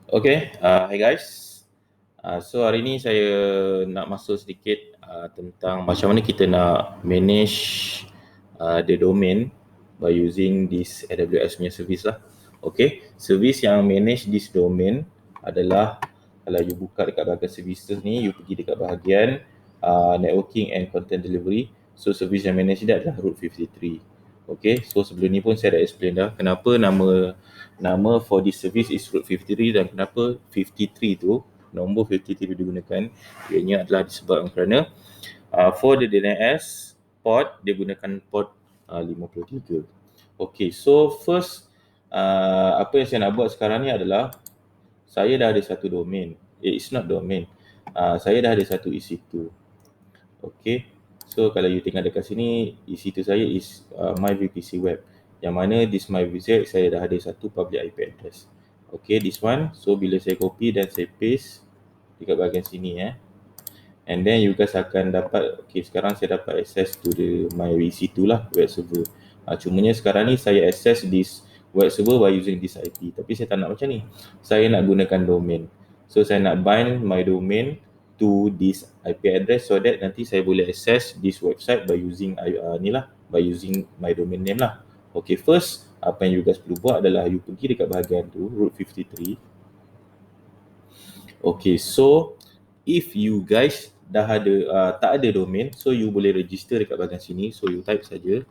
Okay, hi guys. So hari ni saya nak masuk sedikit tentang macam mana kita nak manage the domain by using this AWS punya service lah. Okay, service yang manage this domain adalah kalau you buka dekat bahagian services ni, you pergi dekat bahagian networking and content delivery. So service yang manage dia adalah Route 53. Okay, so sebelum ni pun saya dah explain dah kenapa nama for this service is Route 53 dan kenapa 53 tu, nombor 53 digunakan. Ianya adalah disebabkan kerana for the DNS port dia gunakan port 53. Okay, so first apa yang saya nak buat sekarang ni adalah saya dah ada satu domain. It's not domain. Saya dah ada satu EC2. Okay, so kalau you tengok dekat sini, EC2 saya is my VPC web. Yang mana this my VPC saya dah ada satu public IP address. Okay, this one. So bila saya copy dan saya paste dekat bahagian sini and then you guys akan dapat, okay, sekarang saya dapat access to the my EC2 lah, web server. Cumanya sekarang ni saya access this web server by using this IP. Tapi saya tak nak macam ni. Saya nak gunakan domain. So saya nak bind my domain to this IP address so that nanti saya boleh access this website by using by using my domain name lah. Okay, first apa yang you guys perlu buat adalah you pergi dekat bahagian tu, Route 53. Okay, so if you guys dah ada tak ada domain, so you boleh register dekat bahagian sini. So you type saja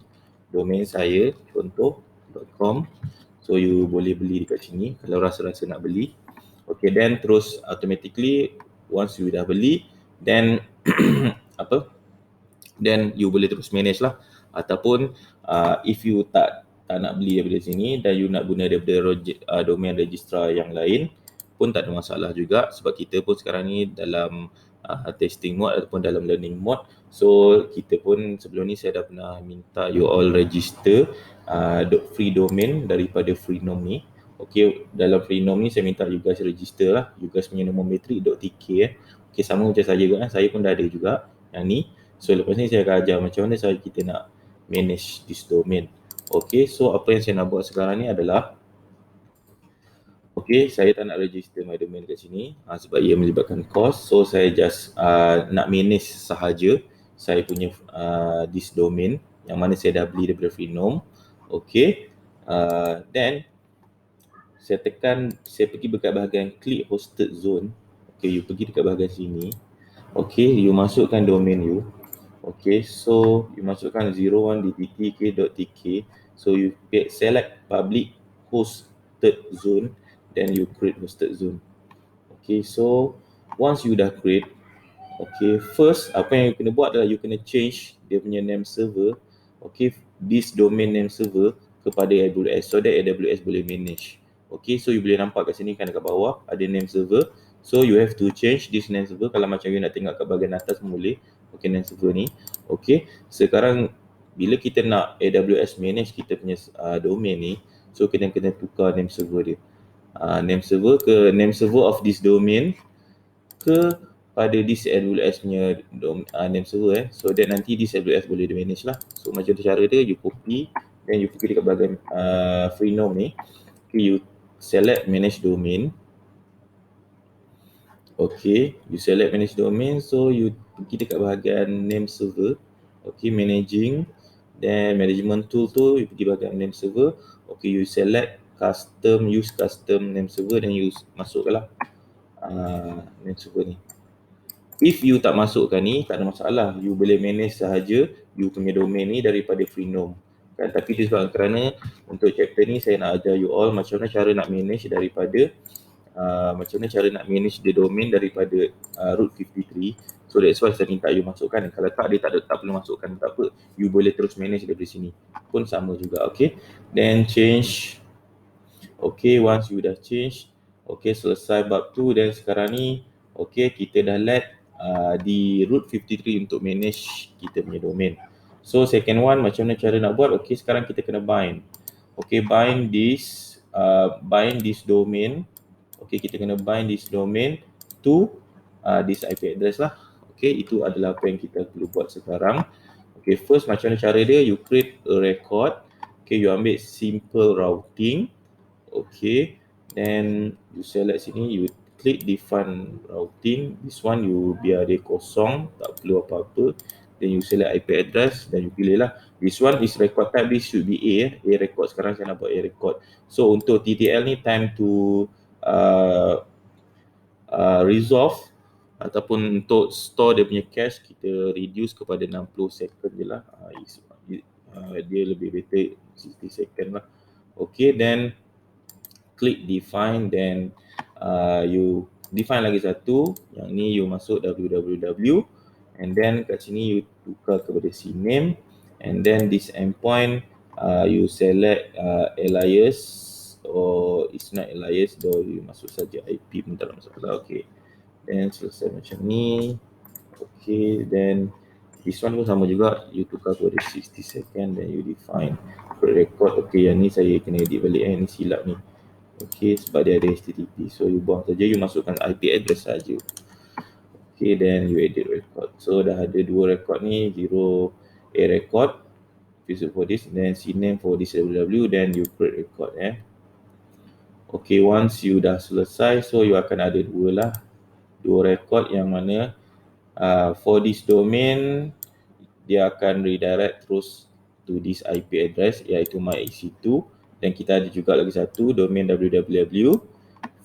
domain saya contoh.com. So you boleh beli dekat sini kalau rasa-rasa nak beli. Okay, then terus automatically once you dah beli, then then you boleh terus manage lah. Ataupun if you tak nak beli daripada sini dan you nak guna daripada domain registrar yang lain pun tak ada masalah juga, sebab kita pun sekarang ni dalam testing mode ataupun dalam learning mode. So kita pun sebelum ni saya dah pernah minta you all register free domain daripada Freenom ni. Okay, dalam Freenom ni saya minta you guys register lah, you guys punya nombor metrik.tk Okay, sama macam saya juga saya pun dah ada juga yang ni. So lepas ni saya akan ajar macam mana kita nak manage this domain. Okay, so apa yang saya nak buat sekarang ni adalah, okay, saya tak nak register my domain kat sini sebab ia melibatkan cost. So saya just nak manage sahaja saya punya this domain yang mana saya dah beli daripada Freenom. Okay, then saya pergi dekat bahagian click hosted zone. Okay, you pergi dekat bahagian sini. Okay, you masukkan domain you. Okay, so you masukkan 01dttk.tk. So you select public hosted zone, then you create hosted zone. Okay, so once you dah create, okay, first apa yang you kena buat adalah you kena change dia punya name server, okay, this domain name server kepada AWS so that AWS boleh manage. Okay, so you boleh nampak kat sini kan dekat bawah ada name server. So you have to change this name server. Kalau macam you nak tengok kat bahagian atas pun boleh. Okay, name server ni. Okay, sekarang bila kita nak AWS manage kita punya domain ni, so kita kena tukar name server dia. Name server of this domain ke pada this AWS punya name server so that nanti this AWS boleh manage lah. So macam tu cara dia, you copy then you pergi dekat bahagian Freenom ni. Okay, you select manage domain. Okay, you select manage domain, so you pergi dekat bahagian name server. Okay, managing, then management tool tu you pergi bahagian name server. Okay, you select use custom name server, then you masukkanlah name server ni. If you tak masukkan ni, tak ada masalah, you boleh manage sahaja you punya domain ni daripada Freenom kan. Tapi disebabkan kerana untuk chapter ni saya nak ajar you all macam mana cara nak manage daripada macam mana cara nak manage the domain daripada Route 53. So that's why saya minta you masukkan. Kalau tak, dia tak perlu masukkan, tak apa, you boleh terus manage dari sini pun sama juga. Okay, then change. Okay, once you dah change, okay, selesai bab tu. Dan sekarang ni, okay, kita dah let di Route 53 untuk manage kita punya domain. So second one, macam mana cara nak buat? Okay, sekarang kita kena bind. Okay, bind this domain. Okay, kita kena bind this domain to this IP address lah. Okay, itu adalah apa yang kita perlu buat sekarang. Okay, first macam mana cara dia? You create a record. Okay, you ambil simple routing. Okay, Then you select sini, you click define routing. This one you biar dia kosong, tak perlu apa-apa. Then you select IP address dan you pilih lah. This one is record type, this should be A record. Sekarang saya nak buat A record. So untuk TTL ni time to resolve ataupun untuk store dia punya cache, kita reduce kepada 60 second je lah. Dia lebih better 60 second lah. Okay, then click define, then you define lagi satu, yang ni you masuk www, and then kat sini you tukar kepada cname, and then this endpoint you select alias, or it's not alias though, you masuk saja IP pun tak ada masalah. Okay, then selesai macam ni. Okay, then this one pun sama juga, you tukar kepada 60 second, then you define record. Okay, yang ni saya kena edit balik, ni silap ni. Okay, sebab dia ada HTTP. So you buang saja, you masukkan IP address saja. Okay, then you edit record. So dah ada dua record ni, 0 A record, visit for this, then cname for this www, then you create record. Okay, once you dah selesai, so you akan ada dua record, yang mana for this domain dia akan redirect terus to this IP address, iaitu myEC2. Dan kita ada juga lagi satu domain www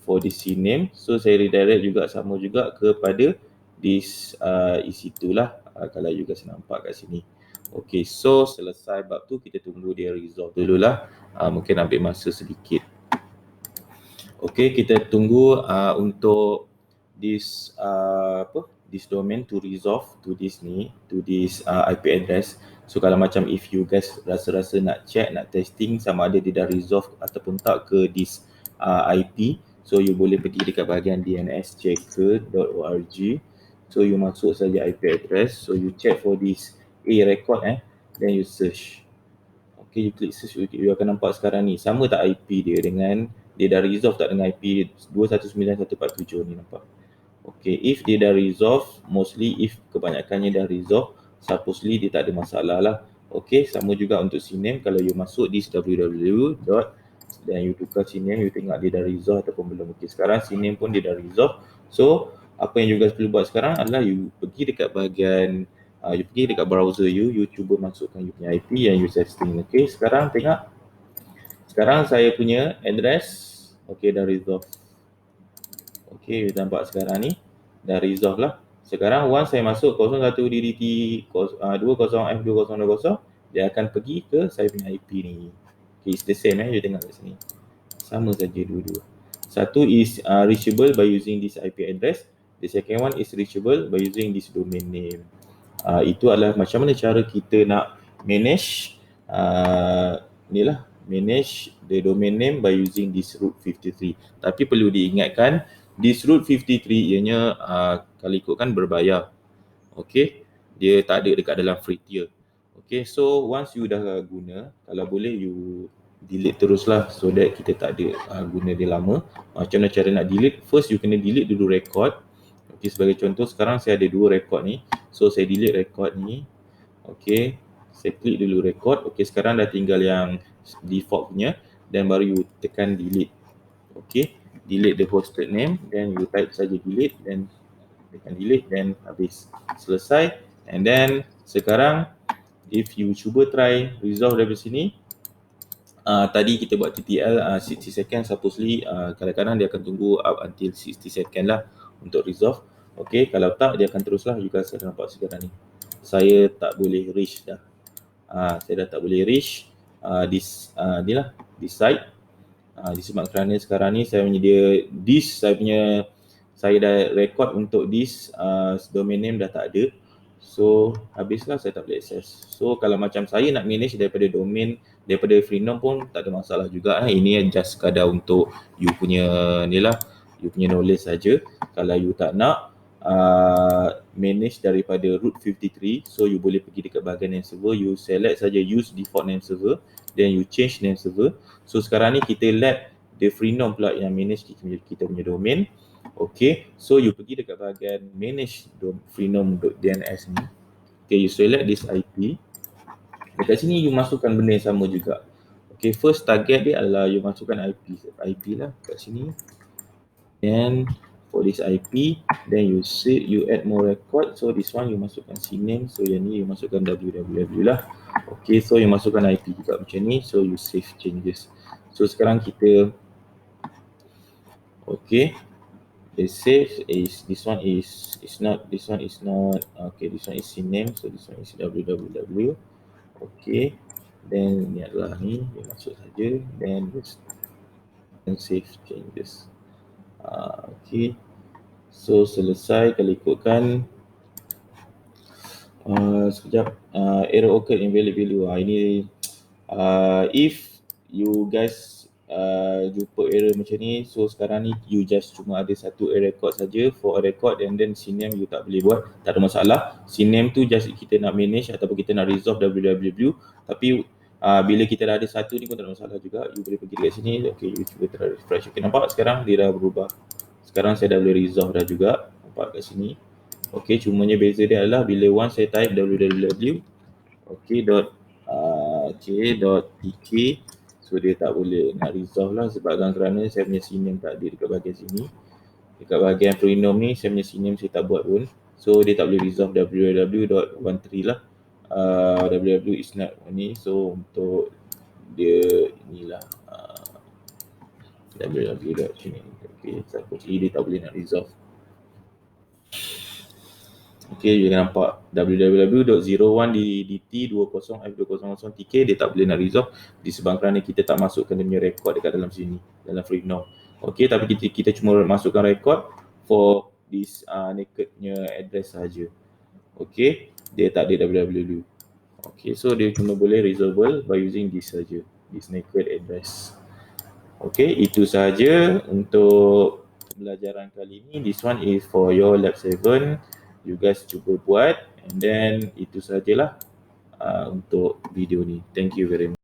for this cname. So saya redirect juga sama juga kepada this EC2 lah, kalau you guys nampak kat sini. Okay, so selesai bab tu, kita tunggu dia resolve dululah. Mungkin ambil masa sedikit. Okay, kita tunggu untuk this this domain to resolve to this IP address. So kalau macam if you guys rasa-rasa nak check, nak testing sama ada dia dah resolve ataupun tak ke this IP, so you boleh pergi dekat bahagian dnschecker.org. So you masuk saja IP address, so you check for this A record, then you search. Okay, you click search, you akan nampak sekarang ni sama tak IP dia dengan, dia dah resolve tak dengan IP 219.147 ni, nampak? Okay, if dia dah resolve, mostly if kebanyakannya dah resolve, supposedly dia tak ada masalah lah. Okay, sama juga untuk cname, kalau you masuk this www. Dan you tukar cname, you tengok dia dah resolve ataupun belum. Okay, sekarang cname pun dia dah resolve. So, apa yang you guys perlu buat sekarang adalah you pergi dekat bahagian, you pergi dekat browser you cuba masukkan you punya IP yang you setting. Okay, sekarang tengok. Sekarang saya punya address, okay, dah resolve. Okay, you nampak sekarang ni dah resolve lah. Sekarang once saya masuk 01DDT 20F2020, dia akan pergi ke saya punya IP ni. Okay, it's the same, you tengok kat sini. Sama saja dua-dua. Satu is reachable by using this IP address. The second one is reachable by using this domain name. Itu adalah macam mana cara kita nak manage manage the domain name by using this root 53. Tapi perlu diingatkan, this root 53 ianya kalau ikutkan berbayar. Okay, dia tak ada dekat dalam free tier. Okay, so once you dah guna, kalau boleh you delete teruslah, so that kita tak ada guna dia lama. Macam mana cara nak delete? First you kena delete dulu record. Okay, sebagai contoh sekarang saya ada dua record ni, so saya delete record ni. Okay, saya klik dulu record. Okay, sekarang dah tinggal yang default punya, dan baru you tekan delete. Okay, delete the hosted name, then you type saja delete, then tekan delete, then habis, selesai. And then sekarang if you cuba try resolve dari sini, tadi kita buat TTL 60 second, supposedly kadang-kadang dia akan tunggu up until 60 second lah untuk resolve. Okay, kalau tak dia akan teruslah. You guys akan nampak sekarang ni saya tak boleh reach dah. Saya dah tak boleh reach this site. Disebabkan kerana sekarang ni saya menyedia this, saya dah record untuk this domain name dah tak ada. So habislah, saya tak boleh access. So kalau macam saya nak manage daripada domain, daripada Freenom pun tak ada masalah juga. Ini just sekadar untuk you punya ni lah, you punya knowledge saja. Kalau you tak nak manage daripada root 53, so you boleh pergi dekat bahagian name server, you select saja use default name server, then you change name server. So sekarang ni kita let the Freenom pula yang manage kita punya domain. Okay, so you pergi dekat bahagian manage freenom.dns ni. Okay, you select this IP. Dekat sini you masukkan benda yang sama juga. Okay, first target dia adalah you masukkan IP lah kat sini. Then for this IP, then you add more record. So this one you masukkan CNAME. So yang ni you masukkan www lah. Okay, so you masukkan IP juga macam ni. So you save changes. So sekarang kita, okay, the save is this one is not okay, this one is CNAME. So this one is www. Okay, then ni adalah ni, you masuk saja. Then just save changes. Okay, so selesai. Kalau ikutkan sekejap, error occurred in valid value. Ini if you guys jumpa error macam ni, so sekarang ni you just cuma ada satu record saja for a record, and then CNAME you tak boleh buat, tak ada masalah. CNAME tu just kita nak manage ataupun kita nak resolve www, tapi bila kita dah ada satu ni pun tak ada masalah juga. You boleh pergi dekat sini, okay, you cuba try refresh. Okay, nampak sekarang dia dah berubah. Sekarang saya dah boleh resolve dah juga, nampak kat sini. Okay, cumanya beza dia adalah bila once saya type www, okay, .tk, so dia tak boleh nak resolve lah sebabkan kerana saya punya CNAME tak ada dekat bahagian sini. Dekat bahagian prenom ni saya punya CNAME saya tak buat pun, so dia tak boleh resolve www.13 lah. www is not ni, so untuk dia inilah www.sini. Okay, so dia tak boleh nak resolve. Okay, you nampak www.01 dt20f200tk dia tak boleh nak resolve disebabkan kerana kita tak masukkan dia punya record dekat dalam sini, dalam freenom. Okay, tapi kita cuma masukkan record for this nakednya address saja. Okay, dia tak ada www. Okay, so dia cuma boleh resolvable by using this saja, this naked address. Okay, itu sahaja untuk pembelajaran kali ini. This one is for your lab 7. You guys cuba buat, and then itu sajalah untuk video ni. Thank you very much.